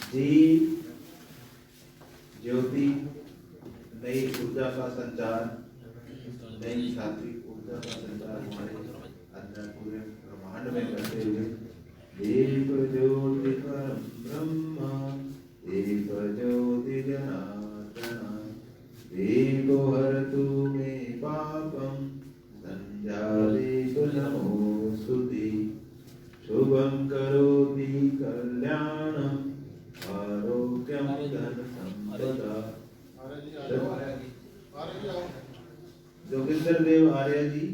दीप ज्योति नई ऊर्जा का संचार, नई सात्विक ऊर्जा का संचार हमारे अंदर पूरे ब्रह्मांड में करते हुए दीप ज्योति परम ब्रह्म दीप ज्योति जनार्दन दीपो हरतु मे पापम संध्यादीप नमोस्तुते शुभं करोति कल्याणं आरोग्यं धन संपदा। जोगिंदर देव आर्य जी,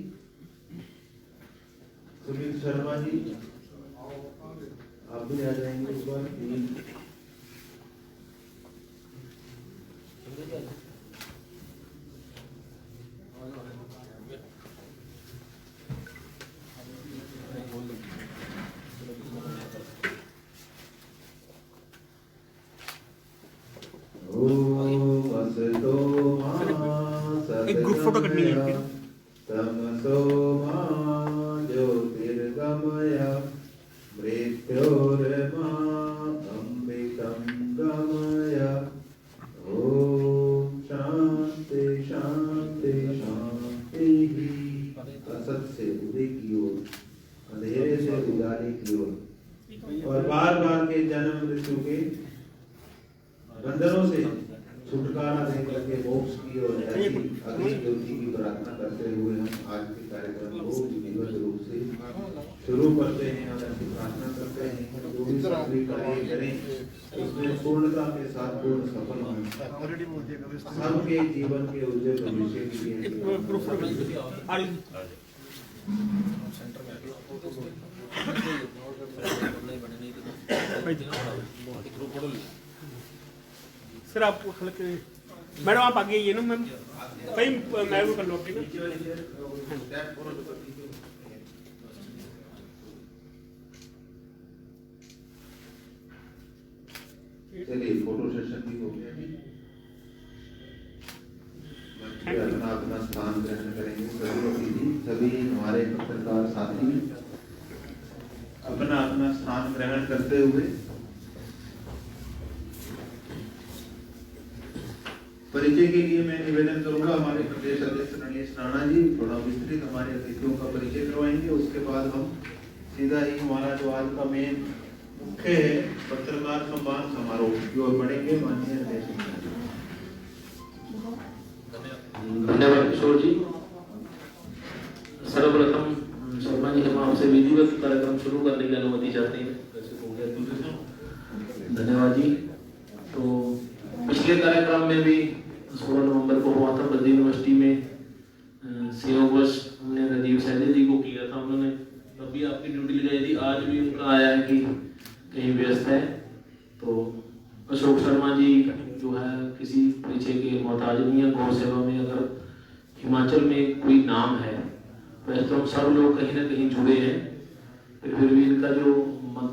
सुनील शर्मा जी, आप भी आ जाएंगे इस बार। एक ग्रुप फोटो करनी है। तमसो मा ज्योतिर्गमय मृत्योर्मा अमृतं गमय। ओम शांति शांति शांति। असत से उदय की ओर, अंधेरे से उजाले की ओर और बार बार के जन्म मृत्यु के बंधनों से छुटकारा दे करके मोक्ष की और ऐसी अग्नि ज्योति की प्रार्थना करते हुए हम आज के कार्यक्रम को विधिवत रूप से शुरू करते हैं और ऐसी प्रार्थना करते हैं कि जो भी सभी कार्य करें उसमें पूर्णता के साथ पूर्ण सफल हों, सबके जीवन के उज्जवल भविष्य के लिए। सर आप हल्के मैडम आप आगे ये ना मैम भाई मैं वो कर लो अपनी। चलिए फोटो सेशन भी हो गया। अपना अपना स्थान ग्रहण करेंगे सभी हमारे पत्रकार साथी अपना अपना स्थान ग्रहण करते हुए परिचय के लिए मैं निवेदन करूंगा हमारे प्रदेश अध्यक्ष रणेश राणा जी थोड़ा विस्तृत हमारे अतिथियों का परिचय करवाएंगे। उसके बाद हम सीधा ही हमारा जो आज का मेन मुख्य है पत्रकार सम्मान समारोह की ओर बढ़ेंगे। माननीय अध्यक्ष धन्यवाद किशोर जी। सर्वप्रथम शर्मा जी हम आपसे विधिवत कार्यक्रम शुरू करने की अनुमति चाहते हैं। धन्यवाद जी। तो पिछले कार्यक्रम में भी 16 नवंबर को हुआ था बद्री यूनिवर्सिटी में संयोगवश हमने राजीव सैनी जी को किया था। उन्होंने तभी आपकी ड्यूटी लगाई थी। आज भी उनका आया है कि कहीं व्यस्त है। तो अशोक शर्मा जी जो है किसी परिचय के मोहताज नहीं है। गौ सेवा में अगर हिमाचल में कोई नाम है वैसे तो हम सब लोग कहीं ना कहीं जुड़े हैं, फिर भी इनका जो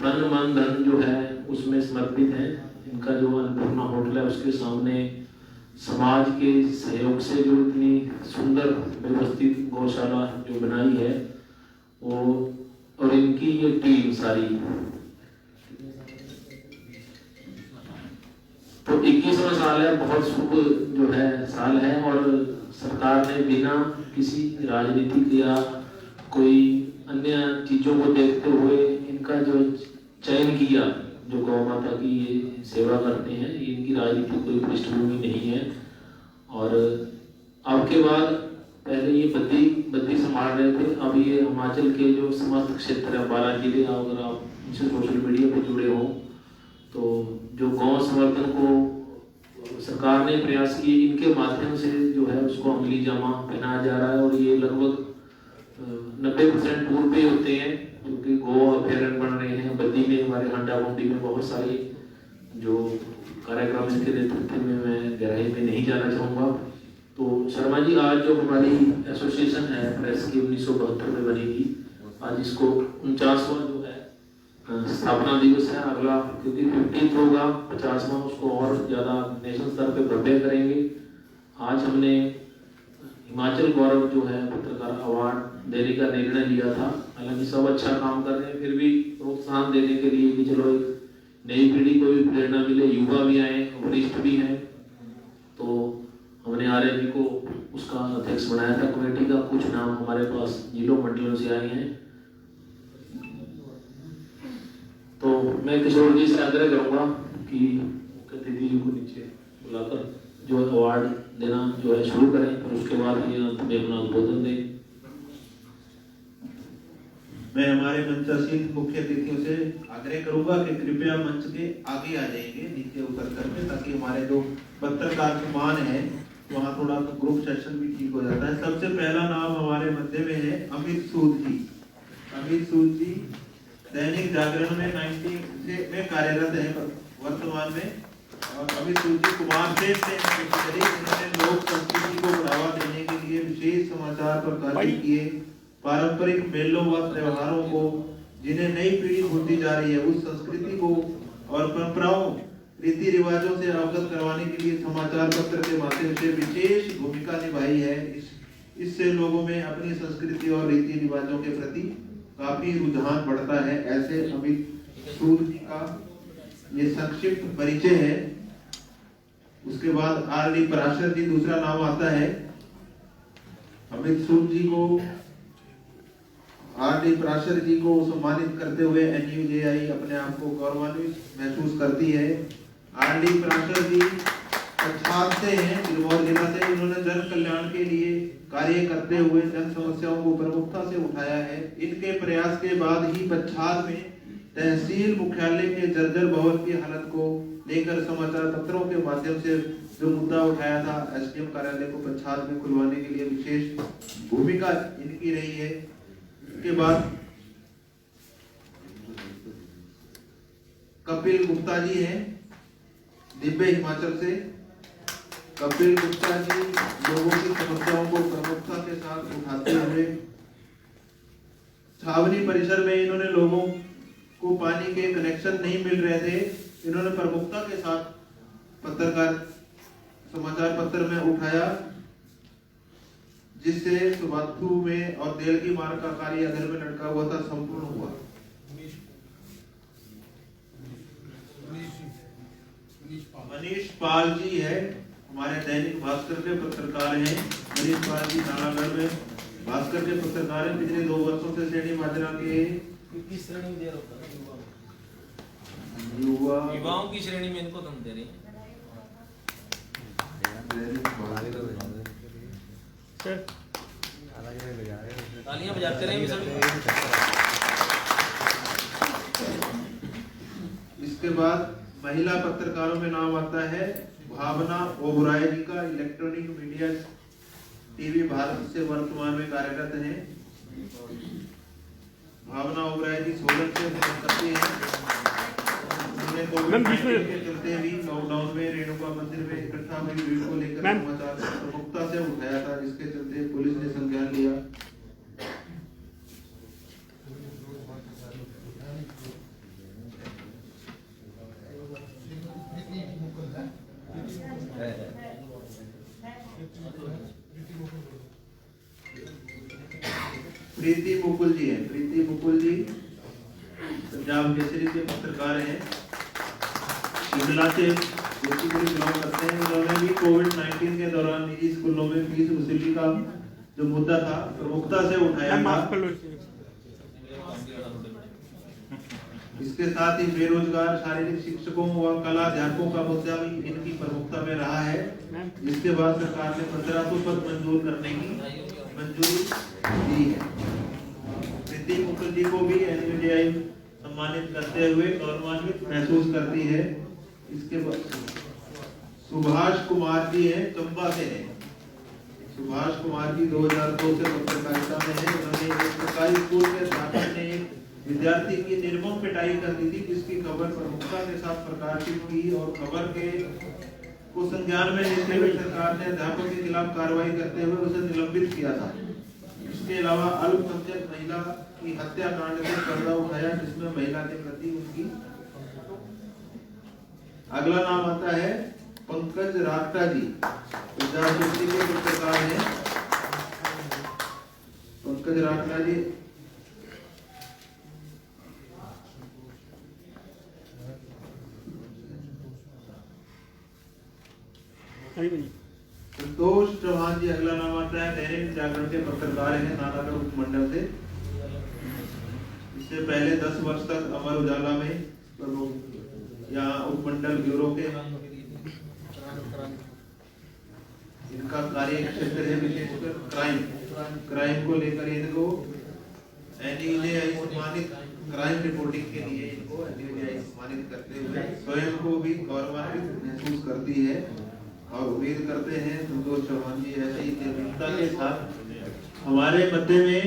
तन मन धन जो है उसमें समर्पित है। इनका जो अन्नपूर्णा होटल है उसके सामने समाज के सहयोग से जो इतनी सुंदर व्यवस्थित गौशाला जो बनाई है वो और इनकी ये टीम सारी तो 21वां साल है, बहुत शुभ जो है साल है। और सरकार ने बिना किसी राजनीतिक या कोई अन्य चीजों को देखते हुए इनका जो चयन किया, जो गौ माता की ये सेवा करते हैं, इनकी राजनीतिक कोई पृष्ठभूमि नहीं है। और अब के बाद पहले ये बद्दी संभाल रहे थे, अब ये हिमाचल के जो समस्त क्षेत्र है 12 जिले, अगर आप इनसे सोशल मीडिया पर जुड़े हो तो जो गौ संवर्धन को सरकार ने प्रयास किए इनके माध्यम से जो है उसको अमली जामा पहनाया जा रहा है। और ये लगभग 90% टूर पे होते हैं क्योंकि गौ अभ्यारण्य बन रहे हैं। बद्दी में हमारे हंडा बंडी में बहुत सारे जो कार्यक्रम इसके नेतृत्व में मैं गहराई में नहीं जाना चाहूँगा। तो शर्मा जी आज जो हमारी एसोसिएशन है प्रेस की 1972 में बनी थी, आज इसको 49वां जो है स्थापना दिवस है। अगला क्योंकि 15 होगा 50वां, उसको और ज़्यादा नेशनल स्तर पे भव्य करेंगे। आज हमने हिमाचल गौरव जो है पत्रकार अवार्ड देने का निर्णय लिया था। हालांकि सब अच्छा काम कर रहे हैं, फिर भी प्रोत्साहन देने के लिए कि चलो एक नई पीढ़ी को भी प्रेरणा मिले, युवा भी आए, वरिष्ठ भी हैं। तो हमने आरएबी को उसका अध्यक्ष बनाया था कमेटी का। कुछ नाम हमारे पास जिलों मंडलों से आए हैं। तो मैं किशोर जी से आग्रह करूंगा कि मुख्य अतिथि जी को नीचे बुलाकर जो अवार्ड देना जो है शुरू करें, फिर उसके बाद ये अंत में अपना उद्बोधन दें। मैं हमारे मंचासीन मुख्य अतिथियों से आग्रह करूंगा कि कृपया मंच के आगे आ जाएंगे नीचे उतर करके, ताकि हमारे जो पत्रकार सम्मान है वहाँ थोड़ा ग्रुप सेशन भी ठीक हो जाता है। सबसे पहला नाम हमारे मध्य में है अमित सूद जी। अमित सूद जी दैनिक जागरण में 90 में कार्यरत है वर्तमान में। और अमित सूद जी कुमार से इन्होंने लोक संस्कृति को बढ़ावा देने के लिए विशेष समाचार प्रकाशित किए। पारंपरिक मेलों व त्योहारों को जिन्हें नई पीढ़ी भूलती जा रही है, उस संस्कृति को और परंपराओं रीति रिवाजों से अवगत करवाने के लिए समाचार पत्र के माध्यम से विशेष भूमिका निभाई है। इससे लोगों में अपनी संस्कृति और रीति रिवाजों के प्रति काफी रुझान बढ़ता है। ऐसे अमित सूद जी का ये संक्षिप्त परिचय है। उसके बाद आर.डी. पराशर जी दूसरा नाम आता है। अमित सूद जी को आर.डी. पराशर जी को सम्मानित करते हुए NUJI अपने आप को गौरवान्वित महसूस करती है। आर.डी. पराशर जी पच्छाद से हैं, सिरमौर जिला से। इन्होंने जन कल्याण के लिए कार्य करते हुए जन समस्याओं को प्रमुखता से उठाया है। इनके प्रयास के बाद ही पच्छाद में तहसील मुख्यालय के जर्जर भवन की हालत को लेकर समाचार पत्रों के माध्यम से जो मुद्दा उठाया था, SDM कार्यालय को पच्छाद में खुलवाने के लिए विशेष भूमिका इनकी रही है। के बाद कपिल गुप्ता जी हैं दिव्य हिमाचल से। कपिल गुप्ता जी लोगों की समस्याओं को प्रमुखता के साथ उठाते हुए छावनी परिसर में इन्होंने लोगों को पानी के कनेक्शन नहीं मिल रहे थे, इन्होंने प्रमुखता के साथ पत्रकार समाचार पत्र में उठाया, जिससे सुबाथू में और देल की मार का कार्य अधर में लटका हुआ था संपूर्ण हुआ। मनीष पाल जी है, हमारे दैनिक भास्कर के पत्रकार हैं। मनीष पाल जी नालागढ़ में भास्कर के पत्रकार हैं। पिछले 2 वर्षों से श्रेणी माजरा के किस श्रेणी में दे रहा होता है युवाओं की श्रेणी में इनको तुम दे रहे हैं। तालियां बजाते रहे सभी। इसके बाद महिला पत्रकारों में नाम आता है भावना ओबराय जी का। इलेक्ट्रॉनिक मीडिया टीवी भारत से वर्तमान में कार्यरत हैं। भावना ओबराय जी सोलन से करती हैं। उन्होंने कोविड-19 के चलते भी लॉकडाउन में रेणुका मंदिर में इकट्ठा हुई भीड़ को लेकर समाचार प्रमुखता से उठाया था, जिसके चलते पुलिस ने संज्ञान लिया। प्रीति मुकुल जी हैं। प्रीति मुकुल जी पंजाब केसरी के पत्रकार हैं, शिमला से बिलोंग करते हैं। उन्होंने भी कोविड-19 के दौरान निजी स्कूलों में फीस वसूली का जो मुद्दा था प्रमुखता से उठाया था। इसके साथ ही बेरोजगार शारीरिक शिक्षकों व कला अध्यापकों का मुद्दा भी इनकी प्रमुखता में रहा है, जिसके बाद सरकार ने 1500 पद मंजूर करने की मंजूरी दी है। प्रीति मुकुल जी को भी NUJI सम्मानित करते हुए गौरवान्वित महसूस करती है। इसके बाद सुभाष कुमार जी हैं, चंबा से हैं। सुभाष कुमार जी 2002 से पत्रकारिता में हैं। उन्होंने एक सरकारी स्कूल के अध्यापक ने एक विद्यार्थी की निर्मम पिटाई कर दी थी, जिसकी खबर प्रमुखता के साथ प्रकाशित की और खबर के को संज्ञान में लेते हुए सरकार ने अध्यापक के खिलाफ कार्रवाई करते हुए उसे निलंबित किया था। इसके अलावा अल्पसंख्यक महिला की हत्याकांड से पर्दा उठाया, जिसमें महिला के प्रति उनकी। अगला नाम आता है पंकज राक्टा जी, पंजाब केसरी के पत्रकार हैं। पंकज राक्टा जी हाँ जी भाई। संतोष चौहान जी अगला नाम आता है, दैनिक जागरण के पत्रकार हैं नालागढ़ उपमंडल से। इससे पहले 10 वर्ष तक अमर उजाला में यहाँ उपमंडल ब्यूरो के इनका कार्य क्षेत्र है, विशेषकर क्राइम को लेकर इनको एनडीआई सम्मानित क्राइम रिपोर्टिंग के लिए इनको एनडीआई सम्मानित करते हुए स्वयं को भी गौरवान्वित महसूस करती है और उम्मीद करते हैं संतोष चौहान जी ऐसे ही निर्भीकता के साथ हमारे मध्य में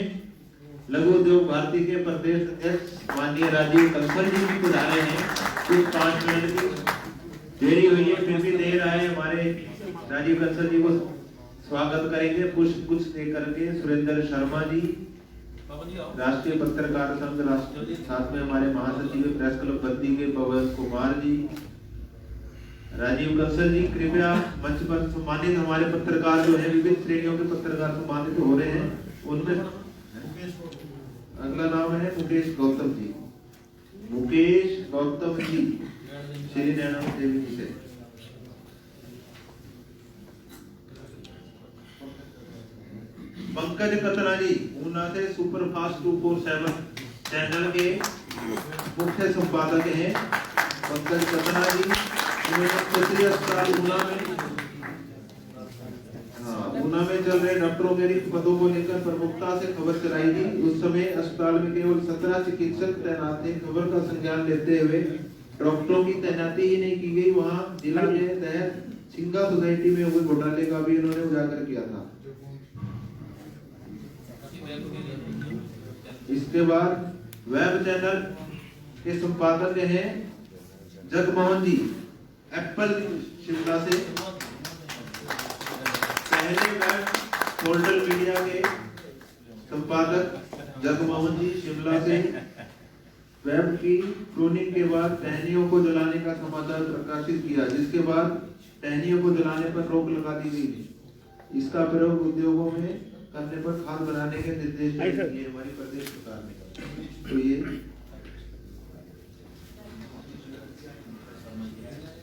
लघु उद्योग भारती के प्रदेश अध्यक्ष माननीय राजीव कंसल जी भी पधारे हैं। कुछ 5 मिनट की देरी हुई है, फिर भी देर आए हमारे राजीव कंसल जी को स्वागत करेंगे पुष्प गुच्छ देकर के। सुरेंद्र शर्मा जी राष्ट्रीय पत्रकार संघ राष्ट्रीय, साथ में हमारे महासचिव प्रेस क्लब बद्दी के पवन कुमार जी, राजीव कंसल जी कृपया मंच पर सम्मानित हमारे पत्रकार जो है विभिन्न श्रेणियों के पत्रकार सम्मानित हो रहे हैं। उनमें अगला नाम है मुकेश गौतम जी। मुकेश गौतम जी श्री नैना देवी जी से। पंकज कतना जी ऊना से सुपरफास्ट 247 चैनल के मुख्य संपादक हैं। पंकज कतना जी क्षेत्रीय अस्पताल ऊना में चल रहे डॉक्टरों के रिक्त पदों को लेकर प्रमुखता से खबर चलाई थी। उस समय अस्पताल में केवल 17 चिकित्सक तैनात थे। खबर का संज्ञान लेते हुए डॉक्टरों की तैनाती ही नहीं की गई। वहां जिला के तहत सिंगा सोसाइटी में हुए घोटाले का भी उन्होंने उजागर किया था। इसके बाद वेब चैनल के संपादक हैं जगमोहन जी एप्पल शिमला से। पहले वेब पोर्टल मीडिया के संपादक जगमोहन जी शिमला से। वेब की क्लोनिंग के बाद टहनियों को जलाने का समाचार प्रकाशित किया, जिसके बाद टहनियों को जलाने पर रोक लगा दी गई। इसका प्रयोग उद्योगों में करने पर खाद बनाने के निर्देश दिए हमारी प्रदेश सरकार ने। तो ये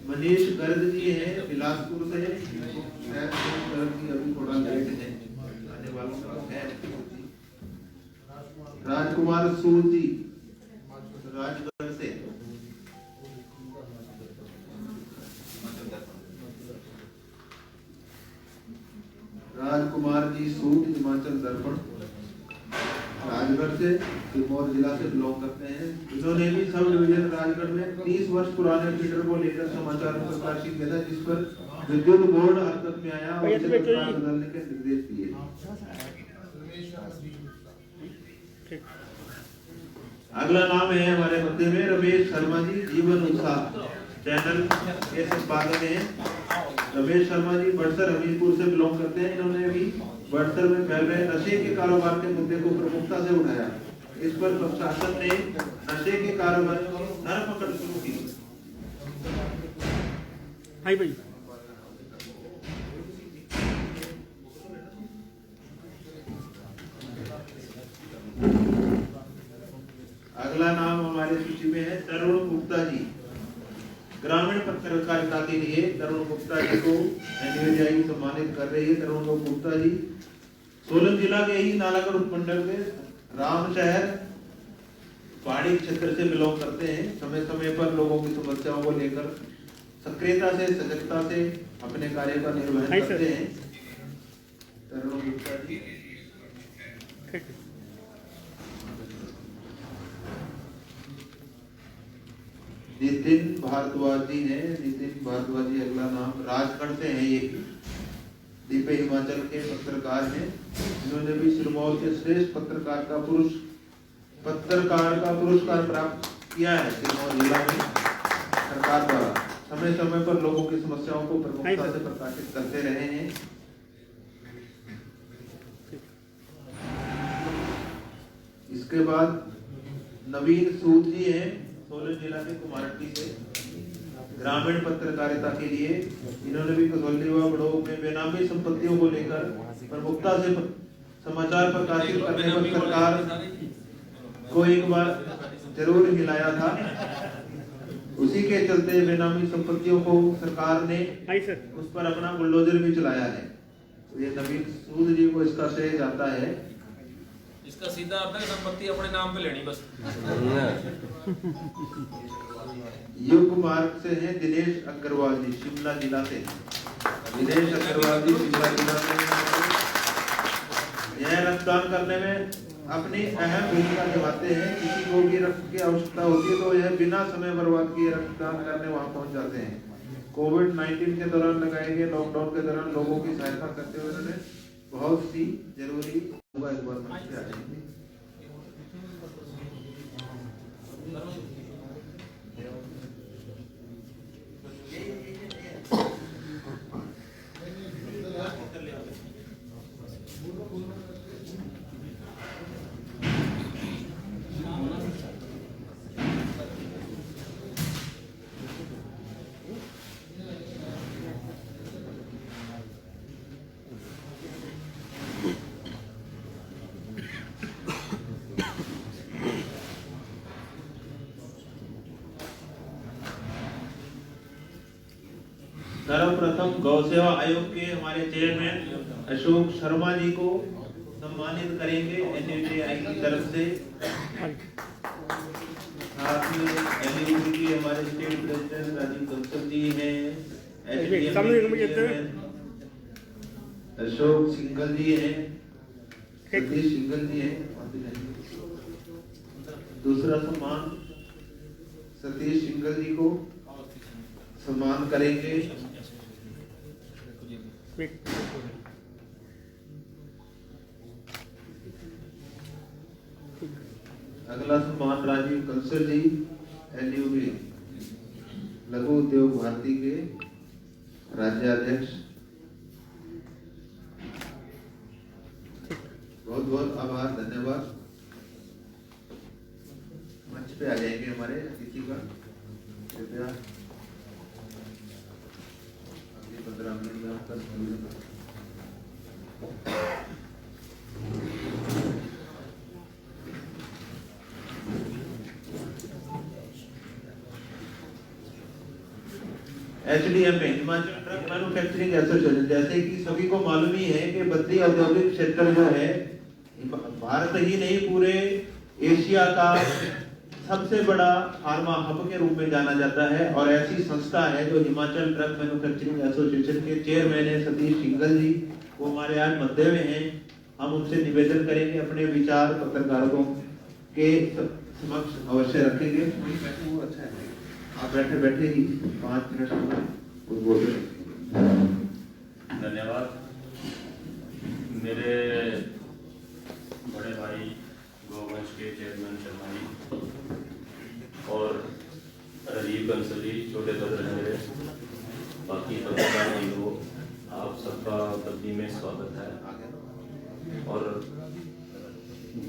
मनीष गर्ग जी हैं बिलासपुर से। अभी थोड़ा लेट है आने वालों का है। राजकुमार सूद जी राजगढ़ से। राजकुमार जी सूद हिमाचल दर्पण राजगढ़ से सिरमौर जिला से बिलोंग करते हैं। इन्होंने भी सब डिवीजन राजगढ़ में 30 वर्ष पुराने फीडर को लेकर समाचार प्रकाशित किया था, जिस पर विद्युत बोर्ड हरकत में आया और बदलने के निर्देश दिए। अगला नाम है हमारे मध्य में रमेश शर्मा जी जीवन उत्साह चैनल के संपादक हैं। रमेश शर्मा जी बड़सर हमीरपुर से बिलोंग करते हैं। इन्होंने भी बड़सर में फैल रहे नशे के कारोबार के मुद्दे को प्रमुखता से उठाया। इस पर प्रशासन ने नशे के कारोबार की धरपकड़ शुरू की। हाय भाई। अगला नाम हमारे सूची में है तरुण गुप्ता जी। ग्रामीण पत्रकारिता के लिए तरुण गुप्ता जी को एनडीआई सम्मानित कर रही है। तरुण गुप्ता जी सोलन जिला के ही नालागढ़ उपमंडल के राम शहर पहाड़ी क्षेत्र से बिलोंग करते हैं। समय समय पर लोगों की समस्याओं को लेकर सक्रियता से सजगता से अपने कार्य का निर्वहन करते हैं। तरुण गुप्ता जी नितिन भारद्वाज जी हैं। नितिन भारद्वाज जी अगला नाम राजगढ़ से हैं। ये दिव्य हिमाचल के पत्रकार हैं। इन्होंने भी सिरमौर के श्रेष्ठ पत्रकार का पुरस्कार प्राप्त किया है सिरमौर जिला में सरकार द्वारा। समय समय पर लोगों की समस्याओं को प्रमुखता से प्रकाशित करते रहे हैं। इसके बाद नवीन सूद जी हैं सोलन जिला के कुमारहट्टी से। ग्रामीण पत्रकारिता के लिए इन्होंने भी कसौली व बड़ोग में बेनामी संपत्तियों को लेकर प्रमुखता से समाचार प्रकाशित करने पर सरकार को एक बार जरूर हिलाया था। उसी के चलते बेनामी संपत्तियों को सरकार ने आई सर उस पर अपना बुलडोजर भी चलाया है। तो ये नवीन सूद जी को इसका श्रेय जाता है। इसका सीधा अर्थ है संपत्ति अपने नाम पे लेनी बस। युग मार्ग से हैं दिनेश अग्रवाल जी, शिमला जिला से। दिनेश अग्रवाल जी शिमला जिला से यह रक्तदान करने में अपनी अहम भूमिका निभाते हैं। किसी को भी रक्त की आवश्यकता होती है तो यह बिना समय बर्बाद किए रक्तदान करने वहां पहुंच जाते हैं। कोविड-19 के दौरान लगाए गए लॉकडाउन के दौरान लोगों की सहायता करते हुए उन्होंने बहुत सी जरूरी एक बार मंच पे आ जाएंगे। सर्वप्रथम गौ सेवा आयोग के हमारे चेयरमैन अशोक शर्मा जी को सम्मानित करेंगे NUTI की तरफ से। साथ में NUT के हमारे स्टेट प्रेसिडेंट राजीव कंसल जी हैं, अशोक सिंघल जी हैं, सतीश सिंघल जी हैं। दूसरा सम्मान सतीश सिंघल जी को सम्मान करेंगे। अगला सम्मान राजीव कंसल जी NUB लघु उद्योग भारती के राज्याध्यक्ष। बहुत बहुत आभार, धन्यवाद। मंच पे आ जाएंगे हमारे अतिथि का कृपया 15 मिनट में आपका सम्मान। HDMA Himachal truck manufacturing association, जैसे कि सभी को मालूम ही है कि बद्री औद्योगिक क्षेत्र जो है भारत ही नहीं पूरे एशिया का सबसे बड़ा फार्मा हब के रूप में जाना जाता है। और ऐसी संस्था है जो हिमाचल ट्रक मैन्युफैक्चरिंग एसोसिएशन के चेयरमैन है सतीश सिंघल जी, वो हमारे आज मध्य में हैं। हम उनसे निवेदन करेंगे अपने विचार पत्रकारों के समक्ष अवश्य रखेंगे। अच्छा है, आप बैठे बैठे ही 5 मिनट कुछ बोल रहे। धन्यवाद। मेरे बड़े भाई गौवंश के चेयरमैन शर्मा जी और राजीव कंसल जी, छोटे ब्रदर हैं मेरे, बाकी पत्रकार बंधुओं, आप सबका तब्दीली में स्वागत है। और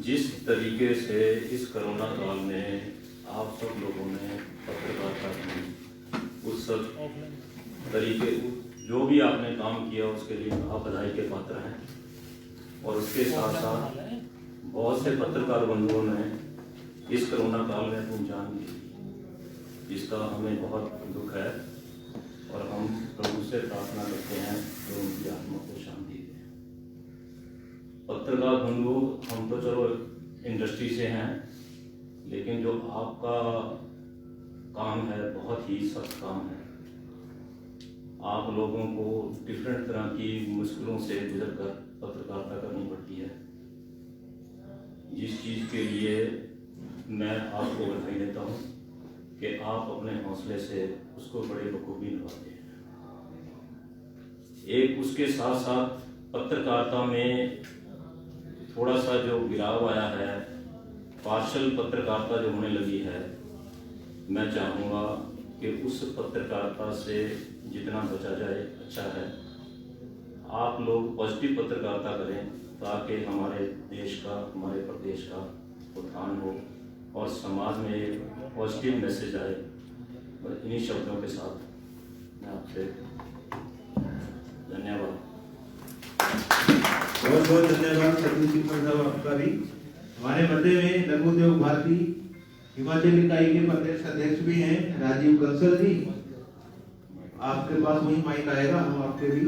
जिस तरीके से इस कोरोना काल में आप सब लोगों ने पत्रकारिता की, उस सब तरीके जो भी आपने काम किया उसके लिए आप बधाई के पात्र हैं। और उसके साथ साथ बहुत से पत्रकार बंधुओं ने इस कोरोना काल में अपनी जान दी, जिसका हमें बहुत दुख है। और हम प्रभु से प्रार्थना करते हैं कि उनकी आत्मा को शांति दे। पत्रकार बंधुओं, हम तो चलो इंडस्ट्री से हैं, लेकिन जो आपका काम है बहुत ही सख्त काम है। आप लोगों को डिफरेंट तरह की मुश्किलों से गुजर कर पत्रकारिता करनी पड़ती है। जिस चीज़ के लिए मैं आपको बधाई देता हूँ कि आप अपने हौसले से उसको बड़े बखूबी निभाते हैं। एक उसके साथ साथ पत्रकारिता में थोड़ा सा जो गिराव आया है, पार्शल पत्रकारिता जो होने लगी है, मैं चाहूँगा कि उस पत्रकारिता से जितना बचा जाए अच्छा है। आप लोग पॉजिटिव पत्रकारिता करें ताकि हमारे देश का, हमारे प्रदेश का उत्थान हो और समाज में एक पॉजिटिव मैसेज आए। और इन्हीं शब्दों के साथ मैं आपसे धन्यवाद। बहुत बहुत धन्यवाद सतीश सिंह साहब आपका भी। हमारे मध्य में लघु उद्योग भारती हिमाचल इकाई के प्रदेश अध्यक्ष भी हैं राजीव कंसल जी, आपके पास वही माइक आएगा, हम आपके भी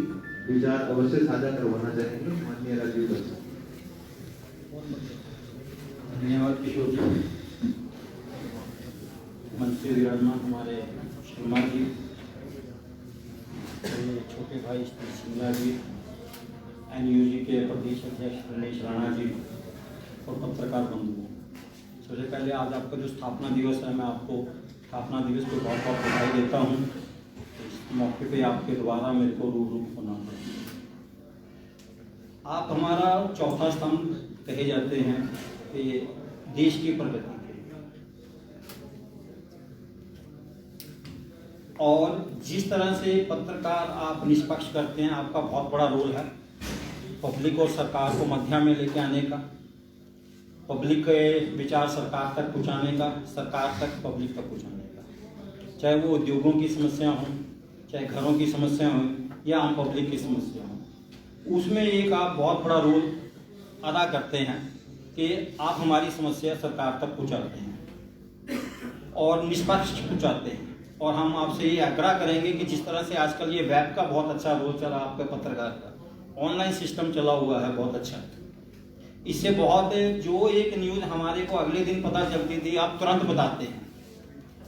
विचार अवश्य साझा करवाना चाहेंगे। माननीय राजीव कंसल। धन्यवाद किशोर जी। मंत्री विराजमान हमारे शर्मा जी, मेरे छोटे भाई सिंगला जी, NUG के प्रदेश अध्यक्ष रमेश राणा जी और पत्रकार बंधुओं, सबसे पहले आज आपका जो स्थापना दिवस है, मैं आपको स्थापना दिवस को बहुत बहुत बधाई देता हूँ। इस मौके पे आपके द्वारा मेरे को रूबरू होना पड़ा। आप हमारा चौथा स्तंभ कहे जाते हैं कि देश की प्रगति के, और जिस तरह से पत्रकार आप निष्पक्ष करते हैं, आपका बहुत बड़ा रोल है पब्लिक और सरकार को मध्य में लेके आने का, पब्लिक के विचार सरकार तक पहुंचाने का, सरकार तक पब्लिक तक पहुंचाने का, चाहे वो उद्योगों की समस्या हो, चाहे घरों की समस्या हो या आम पब्लिक की समस्या हो, उसमें एक आप बहुत बड़ा रोल अदा करते हैं कि आप हमारी समस्या सरकार तक पहुंचाते हैं और निष्पक्ष पहुंचाते हैं। और हम आपसे ये आग्रह करेंगे कि जिस तरह से आजकल ये वेब का बहुत अच्छा रोल चला, आपके पत्रकार का ऑनलाइन सिस्टम चला हुआ है बहुत अच्छा, इससे बहुत जो एक न्यूज़ हमारे को अगले दिन पता चलती थी आप तुरंत बताते हैं।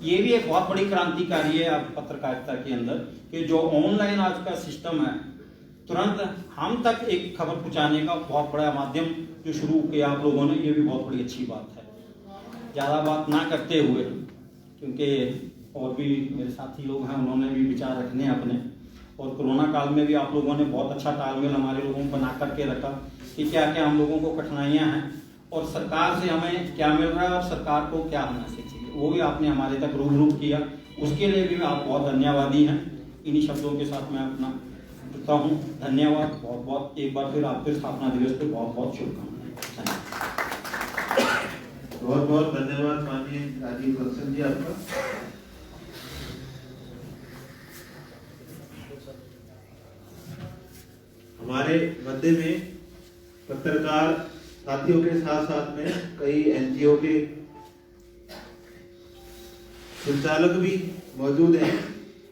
ये भी एक बहुत बड़ी क्रांतिकारी है आप पत्रकारिता के अंदर कि जो ऑनलाइन आज का सिस्टम है, तुरंत हम तक एक खबर पहुंचाने का बहुत बड़ा माध्यम जो शुरू किया आप लोगों ने, ये भी बहुत बड़ी अच्छी बात है। ज़्यादा बात ना करते हुए, क्योंकि और भी मेरे साथी लोग हैं, उन्होंने भी विचार रखने हैं अपने, और कोरोना काल में भी आप लोगों ने बहुत अच्छा तालमेल हमारे लोगों को बना करके रखा कि क्या क्या हम लोगों को कठिनाइयाँ हैं और सरकार से हमें क्या मिल रहा है और सरकार को क्या होना चाहिए, वो भी आपने हमारे तक रूबरू किया। उसके लिए भी आप बहुत धन्यवादी हैं। इन्हीं शब्दों के साथ मैं अपना रुकता हूँ। धन्यवाद बहुत बहुत। एक बार फिर आपके स्थापना दिवस पर बहुत बहुत शुभकामनाएं। बहुत बहुत धन्यवाद माननीय राजीव कंसल जी आपका। हमारे मध्य में पत्रकार साथियों के साथ साथ में कई NGO के संचालक भी मौजूद हैं,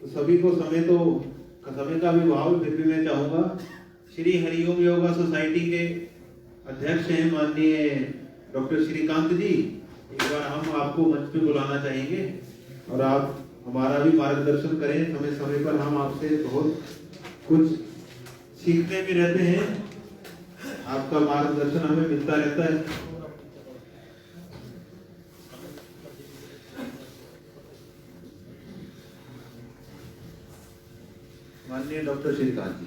तो सभी को समय का भी भाव फिर भी मैं चाहूंगा। श्री हरिओम योगा सोसाइटी के अध्यक्ष हैं माननीय डॉक्टर श्रीकांत जी, एक बार हम आपको मंच पे बुलाना चाहेंगे और आप हमारा भी मार्गदर्शन करें। समय समय पर हम आपसे बहुत कुछ सीखते भी रहते हैं, आपका मार्गदर्शन हमें मिलता रहता है। माननीय डॉक्टर श्रीकांत जी।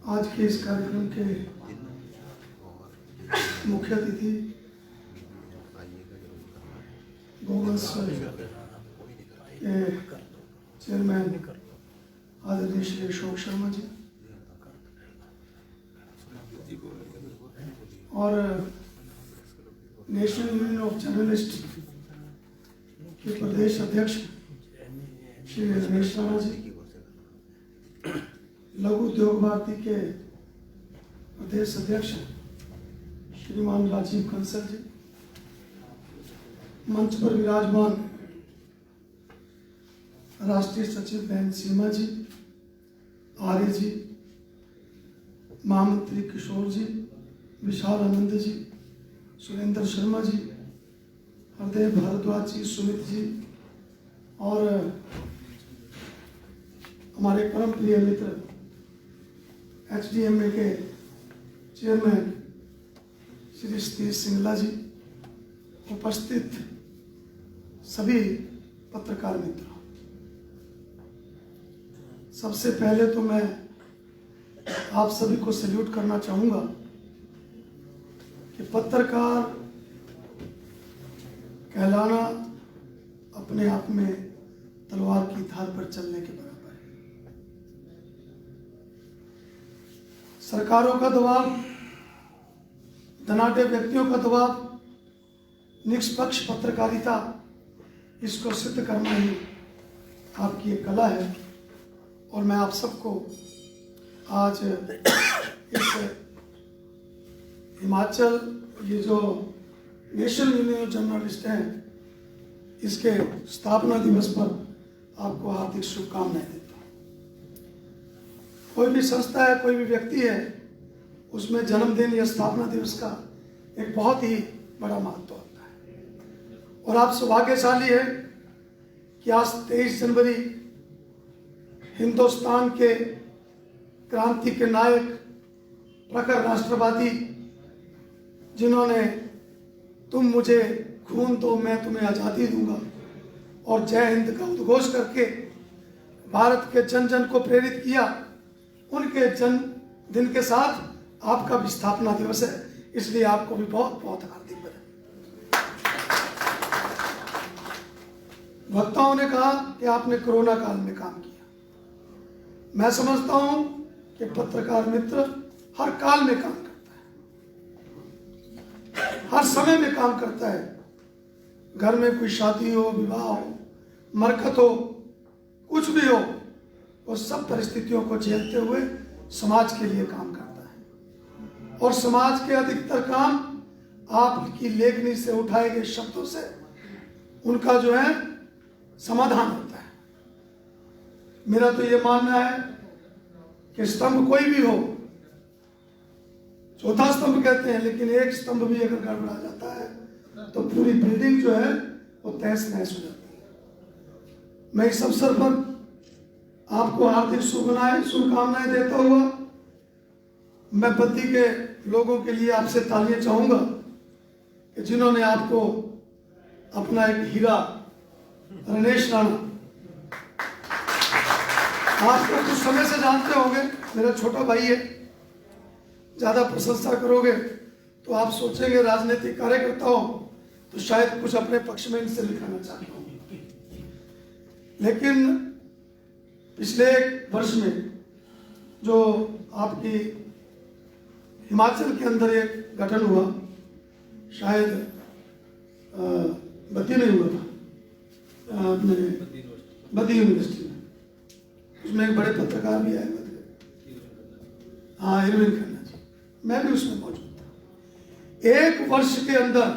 आज के इस कार्यक्रम के मुख्य अतिथि गोवंश के चेयरमैन आदरणीय श्री अशोक शर्मा जी और नेशनल यूनियन ऑफ जर्नलिस्ट के प्रदेश अध्यक्ष श्री रमेश राणा जी, लघु उद्योग भारती के प्रदेश अध्यक्ष श्रीमान राजीव कंसल जी, मंच पर विराजमान राष्ट्रीय सचिव बहन सीमा जी, आर्य जी, महामंत्री किशोर जी, विशाल आनंद जी, सुरेंद्र शर्मा जी, हरदेव भारद्वाज जी, सुमित जी और हमारे परम प्रिय मित्र HDMA के चेयरमैन श्री सतीश सिंगला जी, उपस्थित सभी पत्रकार मित्रों, सबसे पहले तो मैं आप सभी को सैल्यूट करना चाहूंगा कि पत्रकार कहलाना अपने आप में तलवार की धार पर चलने के बराबर है। सरकारों का दबाव, धनाढ्य व्यक्तियों का दबाव, निष्पक्ष पत्रकारिता, इसको सिद्ध करना ही आपकी एक कला है और मैं आप सबको आज इस हिमाचल ये जो नेशनल यूनियन ऑफ जर्नलिस्ट हैं इसके स्थापना दिवस पर आपको हार्दिक शुभकामनाएं देता हूँ। कोई भी संस्था है, कोई भी व्यक्ति है, उसमें जन्मदिन या स्थापना दिवस का एक बहुत ही बड़ा महत्व होता है। और आप सौभाग्यशाली है कि आज 23 जनवरी हिंदुस्तान के क्रांति के नायक, प्रखर राष्ट्रवादी, जिन्होंने तुम मुझे खून दो मैं तुम्हें आज़ादी दूंगा और जय हिंद का उद्घोष करके भारत के जन जन को प्रेरित किया, उनके जन्मदिन के साथ आपका भी स्थापना दिवस है, इसलिए आपको भी बहुत बहुत हार्दिक बधाई। वक्ताओं ने कहा कि आपने कोरोना काल में काम किया। मैं समझता हूं कि पत्रकार मित्र हर काल में काम करता है, हर समय में काम करता है। घर में कोई शादी हो, विवाह हो, मरकत हो, कुछ भी हो, वो सब परिस्थितियों को झेलते हुए समाज के लिए काम करता है। और समाज के अधिकतर काम आपकी लेखनी से उठाए गए शब्दों से उनका जो है समाधान होता है। मेरा तो ये मानना है कि स्तंभ कोई भी हो, चौथा स्तंभ कहते हैं, लेकिन एक स्तंभ भी अगर गड़बड़ा जाता है तो पूरी बिल्डिंग जो है वो तहस नहस हो जाती है। मैं इस अवसर पर आपको हार्दिक शुभकामनाएं देता हुआ मैं बद्दी के लोगों के लिए आपसे तालियां चाहूंगा कि जिन्होंने आपको अपना एक हीरा रणेश राणा, आपको कुछ समय से जानते होंगे, मेरा छोटा भाई है, ज्यादा प्रशंसा करोगे तो आप सोचेंगे राजनीतिक कार्यकर्ता हो तो शायद कुछ अपने पक्ष में इनसे लिखाना चाहता हूं। लेकिन पिछले एक वर्ष में जो आपकी हिमाचल के अंदर एक गठन हुआ, शायद बद्दी में हुआ था, अपने बद्दी यूनिवर्सिटी में, उसमें एक बड़े पत्रकार भी आए थे, हाँ, इरविन खन्ना जी, मैं भी उसमें मौजूद था। एक वर्ष के अंदर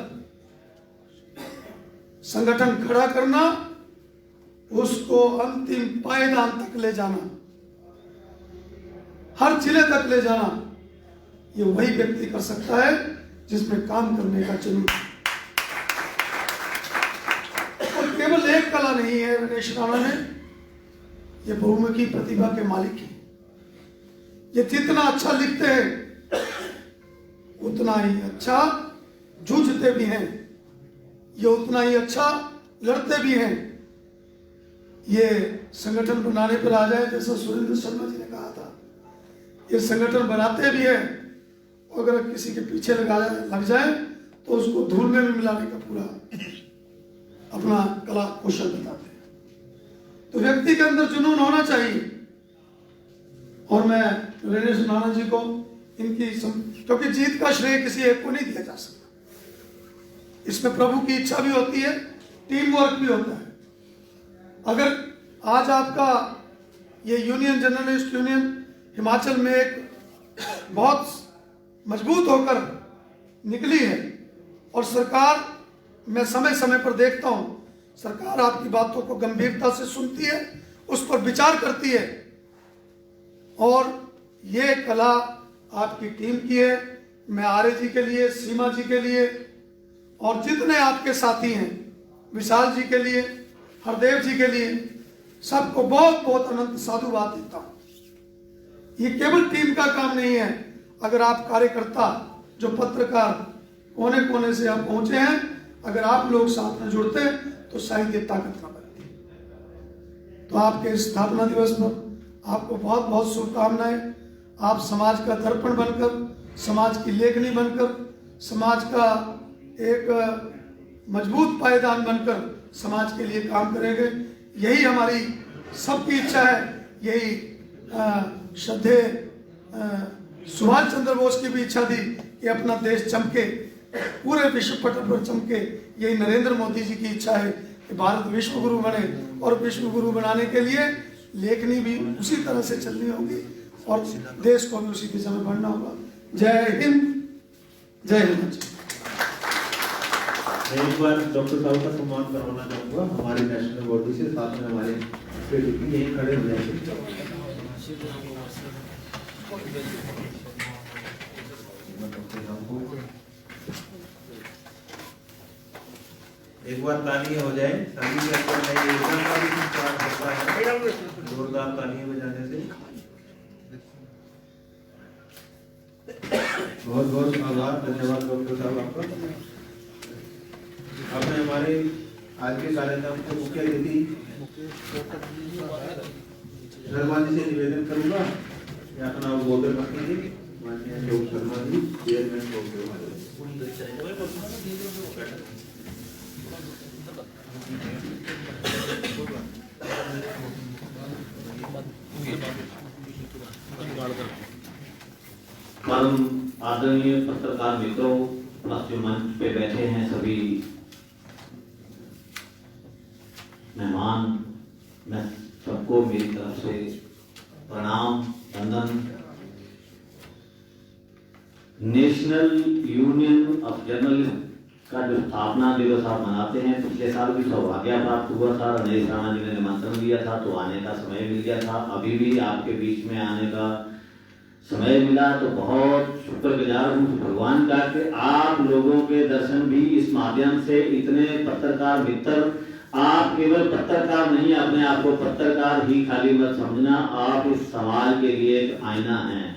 संगठन खड़ा करना, उसको अंतिम पायदान तक ले जाना, हर जिले तक ले जाना, ये वही व्यक्ति कर सकता है जिसमें काम करने का जुनून। और केवल एक कला नहीं है रणेश राणा में, ये बहुमुखी प्रतिभा के मालिक हैं। ये जितना अच्छा लिखते हैं उतना ही अच्छा जूझते भी हैं, ये उतना ही अच्छा लड़ते भी हैं। ये संगठन बनाने पर आ जाए, जैसा सुरेंद्र शर्मा जी ने कहा था, ये संगठन बनाते भी हैं, अगर किसी के पीछे लग जाए तो उसको धूल में भी मिलाने का पूरा अपना कला कौशल बताते हैं। तो व्यक्ति के अंदर जुनून होना चाहिए। और मैं रणेश राणा जी को इनकी क्योंकि जीत का श्रेय किसी एक को नहीं दिया जा सकता, इसमें प्रभु की इच्छा भी होती है, टीम वर्क भी होता है। अगर आज आपका ये यूनियन, जर्नलिस्ट यूनियन हिमाचल में एक बहुत मजबूत होकर निकली है और सरकार, मैं समय समय पर देखता हूं, सरकार आपकी बातों को गंभीरता से सुनती है, उस पर विचार करती है। और ये कला आपकी टीम की है। मैं आर्य जी के लिए, सीमा जी के लिए और जितने आपके साथी हैं, विशाल जी के लिए, हरदेव जी के लिए, सबको बहुत बहुत अनंत साधुवाद देता हूं। ये केवल टीम का काम नहीं है। अगर आप कार्यकर्ता, जो पत्रकार कोने कोने से आप पहुंचे हैं, अगर आप लोग साथ में जुड़ते तो शायद ये ताकत न बनती। तो आपके स्थापना दिवस पर आपको बहुत बहुत शुभकामनाएं। आप समाज का दर्पण बनकर, समाज की लेखनी बनकर, समाज का एक मजबूत पायदान बनकर समाज के लिए काम करेंगे। यही हमारी सबकी इच्छा है। यही श्रद्धेय सुभाष चंद्र बोस की भी इच्छा थी कि अपना देश चमके, पूरे विश्व पटल पर चमके। यही नरेंद्र मोदी जी की इच्छा है, कि भारत विश्व गुरु बने, और विश्व गुरु बनाने के लिए लेखनी भी उसी तरह से चलनी होगी और देश को भी उसी दिशा में बढ़ना होगा। जय हिंद, जय हिंद। मैं एक बार डॉक्टर साहब का सम्मान करवाना चाहूँगा हमारे नेशनल बॉडी से, साथ में हमारे यहीं खड़े हो जाएंगे। एक बार तालियां हो जाए, ताली के अंदर मैं योजना का भी संचार करता है, जोरदार तालियां बजाने से। बहुत बहुत आभार, धन्यवाद डॉक्टर साहब आपका। अब मैं हमारे आज के कार्यक्रम के मुख्य अतिथि शर्मा जी से निवेदन करूंगा कि अपना उद्बोधन रखेंगे। माननीय अशोक शर्मा जी, चेयरमैन बोर्ड। परम आदरणीय पत्रकार मित्रों, जो मंच पे बैठे हैं सभी मेहमान, मैं सबको मेरी तरफ से प्रणाम, वंदन। नेशनल यूनियन ऑफ जर्नलिस्ट का जो स्थापना दिवस आप मनाते हैं, पिछले साल भी सौभाग्य प्राप्त हुआ था, रमेश राणा जी ने निमंत्रण दिया था तो आने का समय मिल गया था। अभी भी आपके बीच में आने का समय मिला तो बहुत शुक्रगुजार हूँ भगवान का कि आप लोगों के दर्शन भी इस माध्यम से, इतने पत्रकार मित्र, आप केवल पत्रकार नहीं, अपने आप को पत्रकार ही खाली मत समझना, आप इस समाज के लिए एक आईना हैं।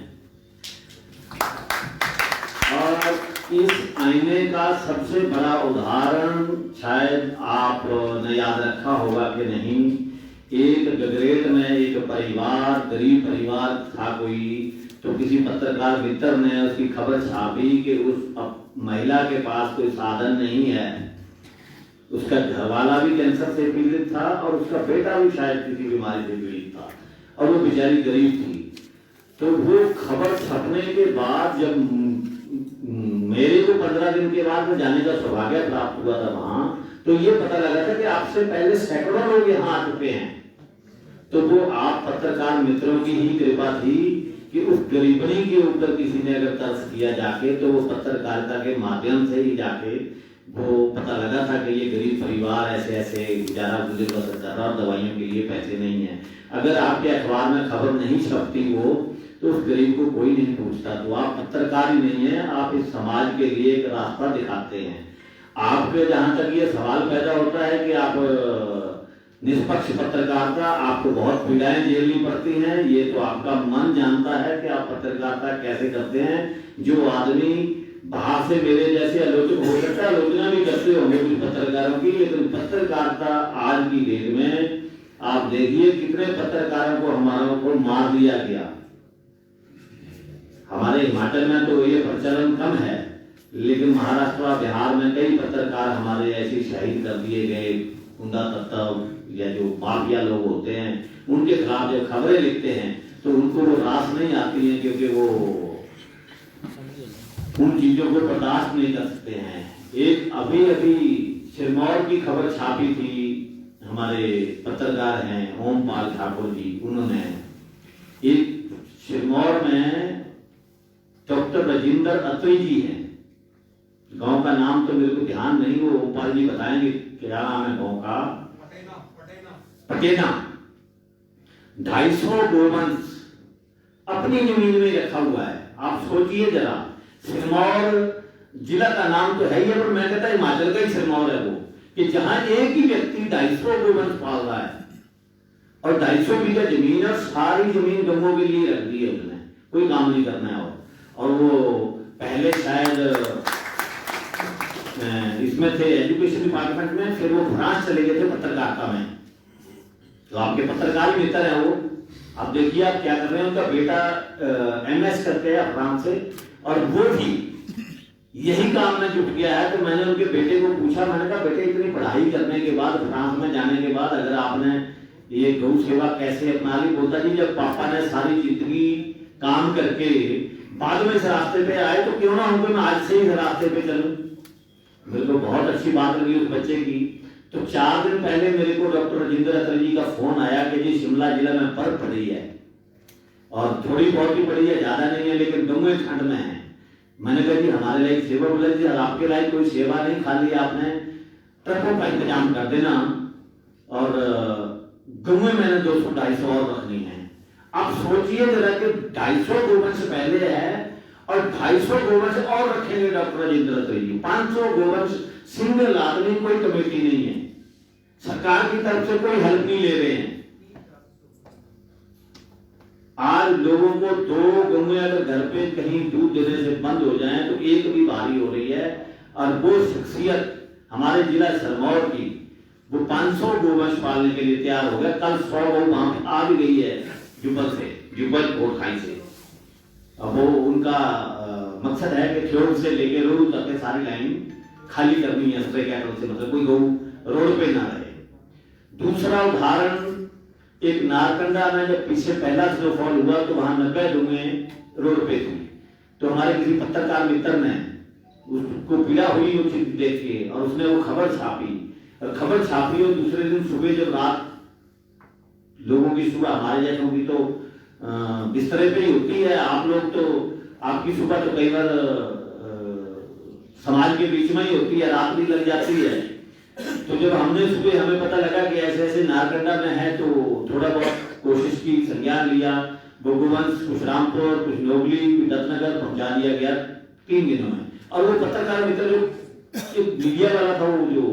और इस आईने का सबसे बड़ा उदाहरण शायद आपने याद रखा होगा कि नहीं, एक गगरेट में एक परिवार, गरीब परिवार था कोई, तो किसी पत्रकार मित्र ने उसकी खबर छापी कि उस महिला के पास कोई साधन नहीं है, उसका घरवाला भी कैंसर से पीड़ित था और उसका बेटा भी शायद किसी बीमारी से पीड़ित था और वो बेचारी गरीब थी। तो वो खबर छपने के बाद जब मेरे को 15 दिन के बाद में जाने का सौभाग्य प्राप्त हुआ था वहां, तो ये पता लगा था कि आपसे पहले सैकड़ों लोग यहाँ आ चुके हैं। तो वो आप पत्रकार मित्रों की ही कृपा थी कि उस गरीबनी के ऊपर किसी ने अगर तरस किया जाके, तो वो पत्रकारिता के माध्यम से ही जाके वो पता लगा था कि ये गरीब परिवार ऐसे ऐसे गुजारा गुजर बसर कर रहा और दवाइयों के लिए पैसे नहीं है। अगर आपके अखबार में खबर नहीं छपती वो, तो उस गरीब को कोई नहीं पूछता। तो आप पत्रकार ही नहीं है, आप इस समाज के लिए एक रास्ता दिखाते हैं। आपके जहां तक ये सवाल पैदा होता है कि आप निष्पक्ष पत्रकारिता, आपको बहुत पीड़ाएं झेलनी पड़ती हैं, ये तो आपका मन जानता है कि आप पत्रकारिता कैसे करते हैं। जो आदमी बाहर से मेरे जैसे आलोचक हो सकता है, आलोचना भी करते होंगे कुछ पत्रकारों की, लेकिन पत्रकारिता आज की डेट में आप देखिए कितने पत्रकारों को हमारों को मार दिया गया। हमारे हिमाचल में तो ये प्रचलन कम है, लेकिन महाराष्ट्र और बिहार में कई पत्रकार हमारे ऐसे शहीद कर दिए गए। गुंडा तत्व या जो माफिया लोग होते हैं, उनके खिलाफ जब खबरें लिखते हैं तो उनको वो रास नहीं आती है, क्योंकि वो उन चीजों को बर्दाश्त नहीं कर सकते हैं। एक अभी अभी सिरमौर की खबर छापी थी, हमारे पत्रकार हैं ओमपाल ठाकुर जी, उन्होंने एक सिरमौर में डॉक्टर राजेंद्र अत्री जी हैं, गांव का नाम तो मेरे को ध्यान नहीं, वो ओमपाल जी बताएंगे क्या नाम है गांव का, पटेना। 250 गोवंश अपनी जमीन में रखा हुआ है। आप सोचिए जरा, सिरमौर जिला का नाम तो है ही, पर मैं कहता हिमाचल का ही सिरमौर है वो, कि जहां एक ही व्यक्ति 250 गोवंश पाल रहा है और 250 बीघा जमीन है, सारी जमीन गंगों के लिए रख दी है उसने, कोई काम नहीं करना है। और वो पहले शायद इसमें थे एजुकेशन डिपार्टमेंट में, फिर वो फ्रांस चले गए थे पत्रकारिता में। तो आपके पत्रकार मित्र हैं वो, आप देखिए आप क्या कर रहे हैं। उनका बेटा MS करते हैं फ्रांस से, और वो भी यही काम में जुट गया है। तो मैंने उनके बेटे को पूछा, मैंने कहा बेटे इतनी पढ़ाई करने के बाद, फ्रांस में जाने के बाद, अगर आपने ये गौ सेवा कैसे अपना ली? बोलता जी जब पापा ने सारी जिंदगी काम करके बाद में इस रास्ते पे आए, तो क्यों ना उनको मैं आज से ही इस रास्ते पे चलूं। मेरे को बहुत अच्छी बात लगी उस बच्चे की। तो 4 दिन पहले मेरे को डॉक्टर राजेंद्र अत्री जी का फोन आया कि जी शिमला जिला में बर्फ पड़ी है और थोड़ी बहुत ही पड़ी है, ज्यादा नहीं है, लेकिन गंगे ठंड में है। मैंने कहा जी हमारे लिए सेवा, बोले जी आपके लिए कोई सेवा नहीं, खाली आपने ट्रकों का इंतजाम कर देना और गंगे मैंने 200-250 और रखनी है। आप सोचिए जरा कि 250 गोवंश पहले है और 250 गोवंश और रखेंगे डॉक्टर राजेंद्र अत्री जी। 500 गोवंश सिंगल आदमी, कोई कमेटी नहीं है, सरकार की तरफ से कोई हेल्प नहीं ले रहे हैं। आज लोगों को 2 गौएं अगर घर पे कहीं दूध देने से बंद हो जाए तो एक भी भारी हो रही है। और वो शख्सियत हमारे जिला सिरमौर की, वो 500 गोवंश पालने के लिए तैयार हो गया। कल 100 गौ वहां पे आ भी गई है जुब्बल से, जुब्बल कोटखाई से। अब वो उनका मकसद है कि फ्योर से लेके रोड तक सारी लाइन खाली करनी है स्प्रे कैटल से, मतलब कोई गौ रोड पे ना रहे। दूसरा उदाहरण, एक नारकंडा में जब पीछे पहला स्नोफॉल हुआ तो वहां 90 गौएं रोड पे थी। तो हमारे किसी पत्रकार मित्र ने उसको पीड़ा हुई वो चीज देख के और उसने वो खबर छापी और दूसरे दिन सुबह जब रात लोगों की सुबह, हमारे जैसों की तो बिस्तरे पे ही होती है, आप लोग तो आपकी सुबह तो कई बार समाज के बीच में ही होती है, रात भी लग जाती है। तो जब हमने सुबह हमें पता लगा कि ऐसे ऐसे नारकंडा में है तो थोड़ा बहुत कोशिश की, संज्ञान लिया। गोगोवंश कुछ रामपुर, कुछ नोगली, दत्तनगर पहुंचा दिया गया 3 दिनों में। और वो पत्रकार मित्र जो मीडिया वाला था, वो जो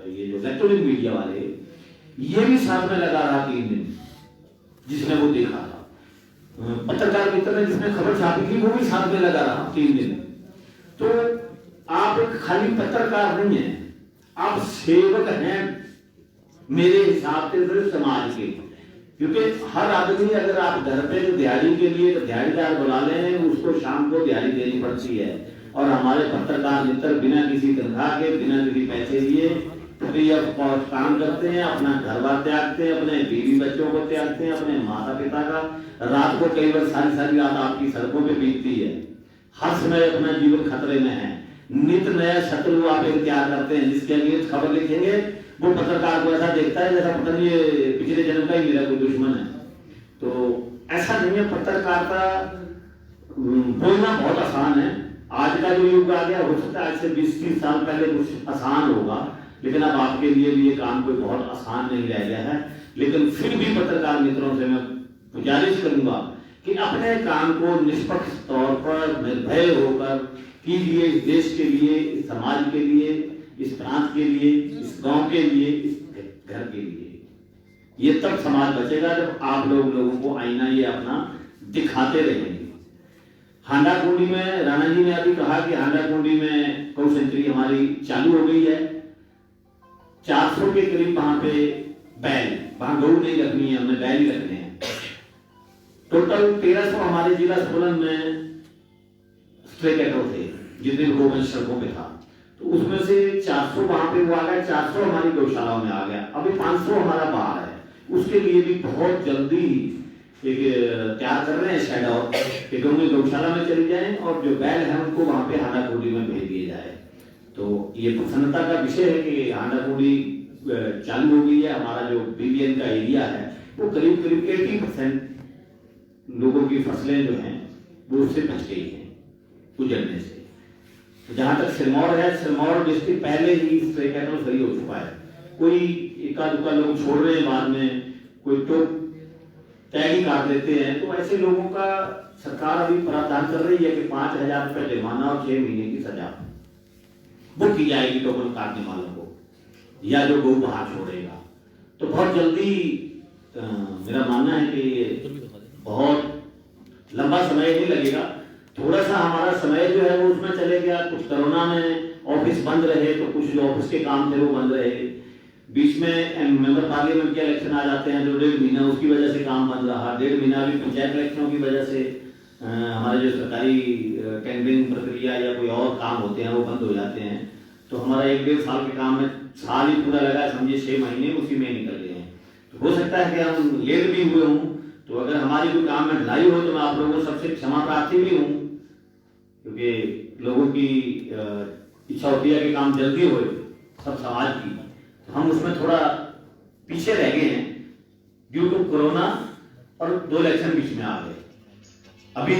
ये जो इलेक्ट्रॉनिक मीडिया वाले, ये भी साथ में लगा रहा 3 दिन, जिसने वो देखा था। पत्रकार मित्र ने जिसने खबर छापी थी वो भी साथ में लगा रहा 3 दिन। तो आप एक खाली पत्रकार नहीं है, आप सेवक हैं मेरे हिसाब से समाज के। क्योंकि हर आदमी, अगर आप घर पे दिहाड़ी के लिए दिहाड़ीदार बुला लें, उसको शाम को दिहाड़ी देनी पड़ती है। और हमारे पत्रकार मित्र बिना किसी तनख्वाह के, बिना किसी पैसे लिए फ्री ऑफ कॉस्ट काम करते हैं, अपना घर बार त्यागते हैं, अपने बीवी बच्चों को त्यागते हैं, अपने माता पिता का। रात को कई बार सारी रात आपकी सड़कों पे बीतती है, हर समय अपना जीवन खतरे में है। नित नया शत्रु आप तैयार करते हैं, जिसके लिए खबर लिखेंगे वो पत्रकार को ऐसा देखता है जैसा पता नहीं ये पिछले जन्म का ही मेरा कोई दुश्मन है। तो ऐसा नहीं है। पत्रकारिता बोलना बहुत आसान है। आज का जो युग आ गया, हो सकता है आज से 20-30 साल पहले कुछ आसान होगा, लेकिन अब आपके लिए भी ये काम कोई बहुत आसान नहीं रह गया है। लेकिन फिर भी पत्रकार मित्रों से मैं गुजारिश करूंगा कि अपने काम को निष्पक्ष तौर पर निर्भय होकर कीजिए, इस देश के लिए, इस समाज के लिए, इस प्रांत के लिए, इस गांव के लिए, इस घर के लिए। ये तब समाज बचेगा जब आप लोगों को आईना ये अपना दिखाते रहेंगे। हांडा कुंडी में राणा जी ने अभी कहा कि हांडा कुंडी में गौ सेंचुरी हमारी चालू हो गई है। 400 के करीब वहां पे बैल, वहां गौ नहीं रखनी है, हमने बैल ही रखने हैं। टोटल 1300 हमारे जिला सोलन में स्ट्रे कैटल थे, जितने गोवंश सड़कों पे था। तो उसमें से 400 वहां पे वो आ गया, 400 हमारी गौशालाओं में आ गया। अभी 500 हमारा बाहर है। उसके लिए भी बहुत जल्दी एक तैयार कर रहे हैं शेड और कि गौशाला में चली जाएं और जो बैल है उनको वहां पे हांडा कुंडी में भेज दिया जाए। तो ये प्रसन्नता का विषय है कि हांडा कुंडी चालू हो गई है। हमारा जो बीबीएन का एरिया है वो करीब 80% लोगों की फसलें जो हैं वो उससे बच गई हैं उजड़ने से। तो जहां तक सिरमौर है, सिरमौर डिस्ट्रिक्ट पहले ही स्प्रे कैटल फ्री हो चुका है। कोई एका दुका लोग छोड़ रहे हैं, बाद में कोई तो टैग ही काट देते हैं। तो ऐसे लोगों का सरकार अभी प्रावधान कर रही है कि 5000 रुपए जुर्माना और 6 महीने की सजा वो की जाएगी टोकन काटने वालों को या जो गौ बाहर छोड़ेगा। तो बहुत जल्दी मेरा मानना है कि बहुत लंबा समय नहीं लगेगा। थोड़ा सा हमारा समय जो है वो उसमें चले गया। कुछ कोरोना में ऑफिस बंद रहे तो कुछ जो ऑफिस के काम थे वो बंद रहे। बीच में मेंबर पार्लियामेंट के इलेक्शन आ जाते हैं जो 1.5 महीना उसकी वजह से काम बंद रहा। 1.5 महीना भी पंचायत इलेक्शनों की वजह से हमारे जो सरकारी टेंडरिंग प्रक्रिया या कोई और काम होते हैं वो बंद हो जाते हैं। तो हमारा 1-1.5 साल के काम में साल ही पूरा लगा, समझिए 6 महीने उसी में निकल गए हैं। तो हो सकता है कि हम लेट भी हुए हूँ। तो अगर हमारी कोई काम में ढिलाई हो तो मैं आप लोगों सबसे क्षमा प्रार्थी भी हूँ, क्योंकि लोगों की इच्छा होती है कि काम जल्दी हो सब समाज की। हम उसमें थोड़ा पीछे रह गए हैं ड्यू टू कोरोना, और 2 इलेक्शन बीच में आ गए। अभी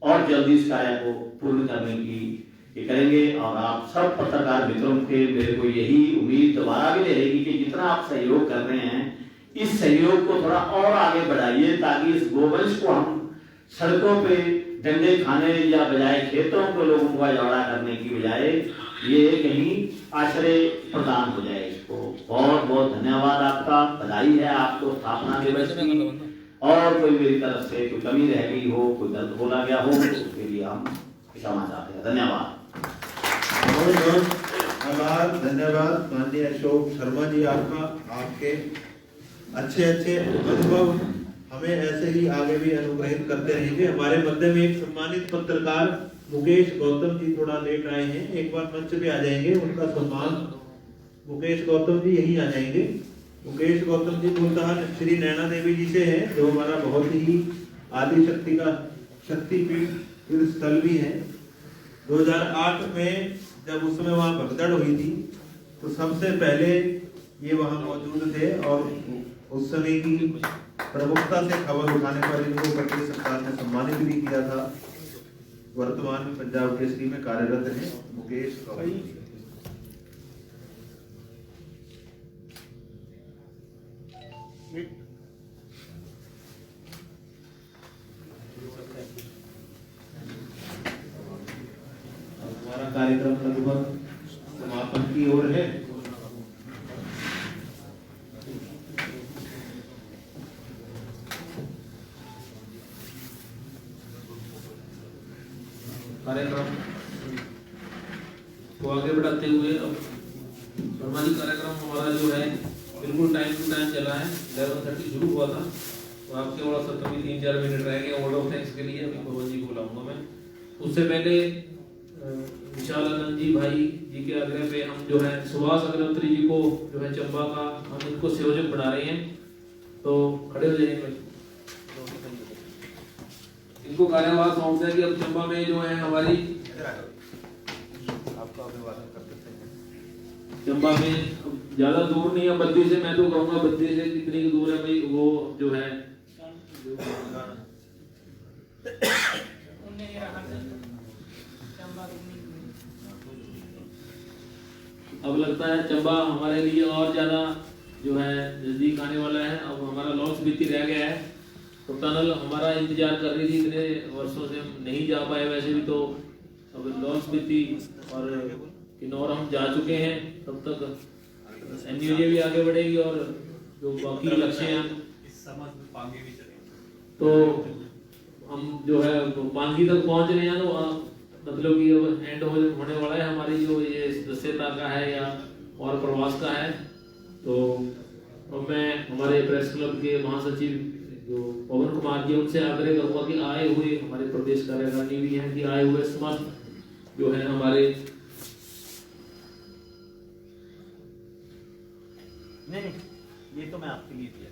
और जल्दी इस कार्य को पूर्ण करने की ये करेंगे, और आप सब पत्रकार मित्रों के मेरे को यही उम्मीद दोबारा भी रहेगी कि जितना आप सहयोग कर रहे हैं, इस सहयोग को थोड़ा और आगे बढ़ाइए, ताकि इस गोवंश को हम सड़कों पे डंडे खाने या बजाय खेतों को लोगों का जौड़ा करने की बजाय ये कहीं आश्रय प्रदान हो जाए। इसको बहुत बहुत धन्यवाद आपका, बधाई है आपको स्थापना दिवस की। और कोई मेरी तरफ से कोई कमी रह गई हो, कोई गलत बोला गया हो, तो उसके लिए हम क्षमा चाहते हैं। धन्यवाद। बहुत बहुत आभार, धन्यवाद माननीय अशोक शर्मा जी आपका। आपके अच्छे अच्छे अनुभव हमें ऐसे ही आगे भी अनुग्रहित करते रहेंगे। हमारे मध्य में एक सम्मानित पत्रकार मुकेश गौतम जी थोड़ा लेट आए हैं, एक बार मंच पे आ जाएंगे, उनका सम्मान। मुकेश गौतम जी यहीं आ जाएंगे। मुकेश गौतम जी मूलतः श्री नैना देवी जी से हैं, जो हमारा बहुत ही आदि शक्ति का शक्तिपीठ तीर्थ स्थल भी है। 2008 में जब उस समय वहाँ भगदड़ हुई थी, तो सबसे पहले ये वहाँ मौजूद थे, और उस समय की प्रमुखता से खबर उठाने पर इनको ब्रिटिश सरकार ने सम्मानित भी किया था। वर्तमान में पंजाब केसरी में कार्यरत हैं मुकेश गौतम जी। हमारा कार्यक्रम लगभग समापन की ओर है। कार्यक्रम को आगे बढ़ाते हुए अब सामाजिक कार्यक्रम हमारा जो है बिल्कुल टाइम टू टाइम चला है। 11:30 शुरू हुआ था, तो आपके बड़ा सा कभी 3-4 मिनट रह गए ऑर्डर ऑफ थैंक्स के लिए। अभी पवन जी को बुलाऊंगा मैं। उससे पहले विशाल आनंद जी भाई जी के आग्रह पे हम जो है सुभाष अग्निहोत्री जी को जो है चंबा का हम इनको संयोजक बना रहे हैं, तो खड़े हो जाएंगे। इनको कार्यभार सौंप दिया कि अब चंबा में जो है हमारी आपका अभिवादन कर देते हैं। चंबा में ज्यादा दूर नहीं है बद्दी से, मैं तो कहूँगा बद्दी से कितनी दूर है भाई, वो जो है अब लगता है चंबा हमारे लिए और ज्यादा जो है नजदीक आने वाला है। अब हमारा लॉस बीती रह गया है, तो टनल हमारा इंतजार कर रही थी, इतने वर्षों से हम नहीं जा पाए वैसे भी, तो अब लॉस बीती और किन्नौर हम जा चुके हैं। तब तक एनयूजे भी आगे बढ़ेगी और जो बाकी लक्ष्य हैं तो हम जो है पांगी तक पहुंच रहे हैं। तो मतलब कि अब एंड होने वाला है हमारी जो ये सदस्यता का है या और प्रवास का है। तो अब मैं हमारे प्रेस क्लब के महासचिव जो पवन कुमार जी, उनसे आग्रह करूंगा कि आए हुए हमारे प्रदेश कार्यकारिणी भी हैं कि आए हुए समस्त जो है हमारे नहीं ये तो मैं आपके लिए दिया,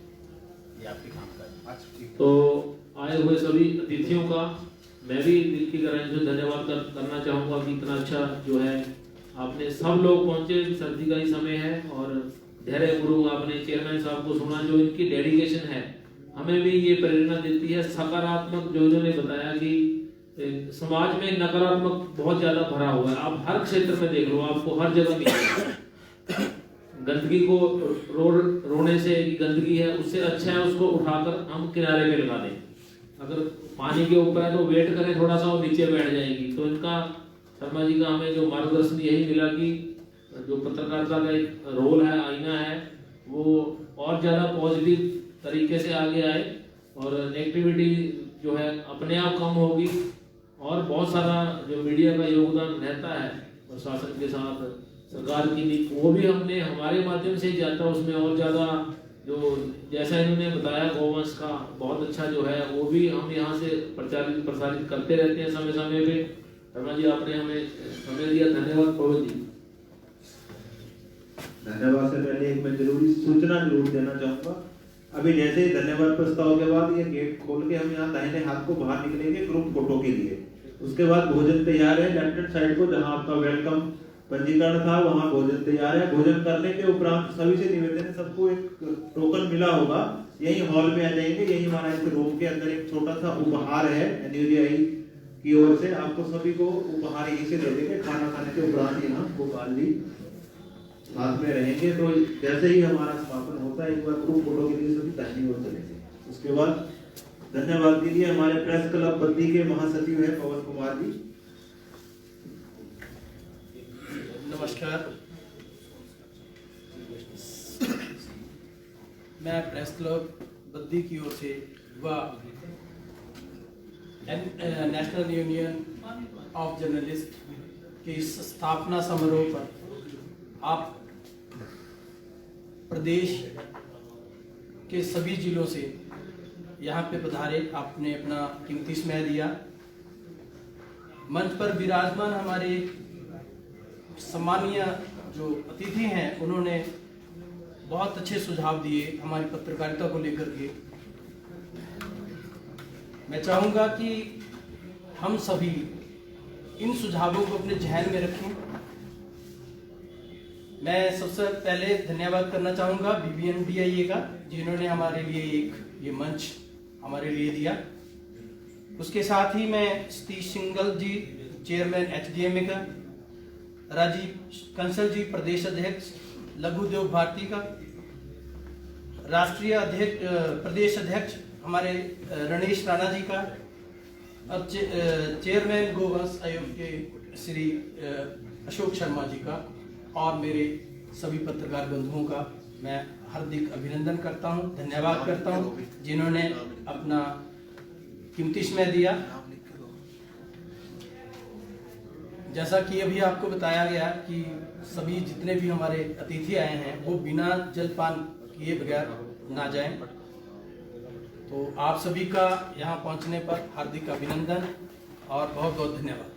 ये आपके काम का है। तो आए हुए सभी अतिथियों का मैं भी दिल की गहराई से धन्यवाद करना चाहूँगा कि इतना अच्छा जो है आपने सब लोग पहुँचे। सर्दी का ही समय है और धैर्यपूर्वक आपने चेयरमैन साहब को सुना। जो इनकी डेडिकेशन है हमें भी ये प्रेरणा देती है। सकारात्मक जो इन्होंने बताया कि समाज में नकारात्मक बहुत ज्यादा भरा हुआ है, आप हर क्षेत्र में देख लो, आपको हर जगह मिलेगा। गंदगी को रोने से गंदगी है, उससे अच्छा है उसको उठाकर हम किनारे पे लगा दें। अगर पानी के ऊपर है तो वेट करें थोड़ा सा और नीचे बैठ जाएगी। तो इनका शर्मा जी का हमें जो मार्गदर्शन यही मिला कि जो पत्रकारिता का एक रोल है, आईना है, वो और ज्यादा पॉजिटिव तरीके से आगे आए और नेगेटिविटी जो है अपने आप कम होगी। और बहुत सारा जो मीडिया का योगदान रहता है प्रशासन के साथ, सरकार की नीति, वो भी हमने हमारे माध्यम से ही जाता, उसमें और ज्यादा जो जैसा इन्होंने बताया गौवंश का बहुत अच्छा जो है वो भी हम यहाँ से प्रसारित करते रहते हैं समय समय पे। शर्मा जी आपने हमें समय दिया, धन्यवाद। पवन जी धन्यवाद से पहले एक मैं जरूरी सूचना जरूर देना चाहूंगा। अभी जैसे ही धन्यवाद प्रस्ताव के बाद ये गेट खोल के हम यहाँ दाहिने हाथ को बाहर निकलेंगे ग्रुप फोटो के लिए। उसके बाद भोजन तैयार है लेफ्ट हैंड साइड को, जहाँ आपका वेलकम पंजीकरण था, वहाँ भोजन तैयार है। भोजन करने के उपरांत सभी से निवेदन है, सबको एक टोकन मिला होगा, यही हॉल में आ जाएंगे, यही हमारा इस रूम के अंदर एक छोटा सा उपहार है NUDI की ओर से, आपको सभी को उपहार यहीं से दे देंगे। खाना खाने के उपरांत यहाँ गोपाल जी साथ में रहेंगे। तो जैसे ही हमारा समापन होता है एक बार ग्रुप फोटो के लिए सभी दाहिनी ओर चलेंगे। उसके बाद धन्यवाद दीजिए हमारे प्रेस क्लब बद्दी के महासचिव है पवन कुमार जी। नमस्कार, मैं प्रेस क्लब बद्दी की ओर से व नेशनल यूनियन ऑफ जर्नलिस्ट के इस स्थापना समारोह पर आप प्रदेश के सभी जिलों से यहाँ पे पधारे, आपने अपना कीमती समय दिया। मंच पर विराजमान हमारे सम्मानीय जो अतिथि हैं उन्होंने बहुत अच्छे सुझाव दिए हमारी पत्रकारिता को लेकर के। मैं चाहूँगा कि हम सभी इन सुझावों को अपने ध्यान में रखें। मैं सबसे पहले धन्यवाद करना चाहूँगा BBNDIA का, जिन्होंने हमारे लिए ये मंच हमारे लिए दिया। उसके साथ ही मैं सतीश सिंगल जी चेयरमैन HDMA का, राजीव कंसल जी प्रदेश अध्यक्ष लघु उद्योग भारती का, राष्ट्रीय अध्यक्ष प्रदेश अध्यक्ष हमारे रणेश राणा जी का, और चेयरमैन गोवंश आयोग के श्री अशोक शर्मा जी का, और मेरे सभी पत्रकार बंधुओं का मैं हार्दिक अभिनंदन करता हूं, धन्यवाद करता हूं जिन्होंने अपना कीमती समय दिया। जैसा कि अभी आपको बताया गया कि सभी जितने भी हमारे अतिथि आए हैं वो बिना जलपान किए बगैर ना जाएं। तो आप सभी का यहाँ पहुँचने पर हार्दिक अभिनंदन और बहुत बहुत धन्यवाद।